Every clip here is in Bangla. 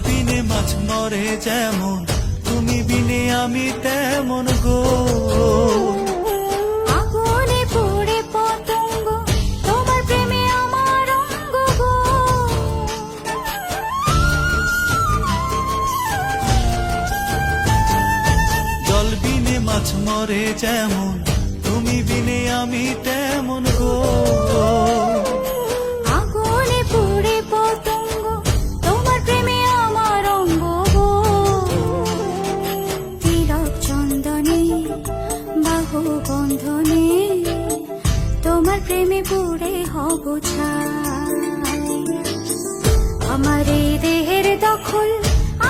বিনে মাছ মরে যেমন, তুমি বিনে আমি তেমন গো। আগুনে পুড়ে পতঙ্গ, তোমার প্রেমে আমার অঙ্গ গো। জল বিনে মাছ মরে যেমন, তুমি বিনে আমি তেমন গো। আগুনে পুড়ে পতঙ্গ, তোমার প্রেমে আমার অঙ্গ গো। তিলক চন্দনে বাহু বন্ধনে, তোমার প্রেমে পুড়ে হব ছাই। আমার এই দেহের দখল,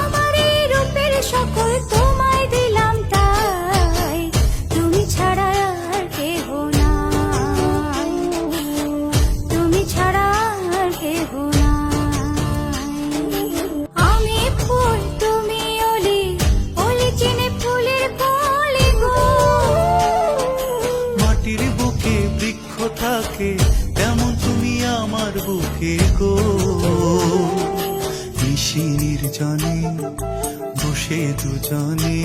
আমার এই রূপের সকল তোমায় দিলাম তাই। তুমি ছাড়া আর কেহ নাই, তুমি ছাড়া আর কেহ নাই। আমি ফুল তুমি অলি, অলি চিনে ফুলের কলি গো। মাটির বুকে বৃক্ষ থাকে, তেমন তুমি আমার বুকে গো। নিশির জনে বসে দুজনে,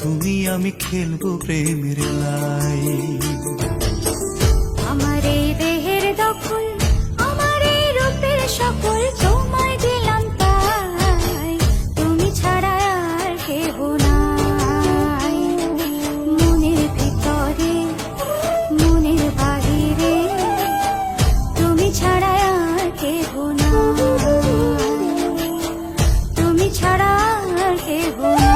তুমি আমি খেলবো প্রেমের লাই। আমার এই দেহের দখল, আমার এই রূপের সকল তোমায় দিলাম তাই। তুমি ছাড়া আর কেহ নাই। মনের ভিতরে মনের বাহিরে, তুমি ছাড়া আর কেহ নাই, তুমি ছাড়া আর কেহ নাই।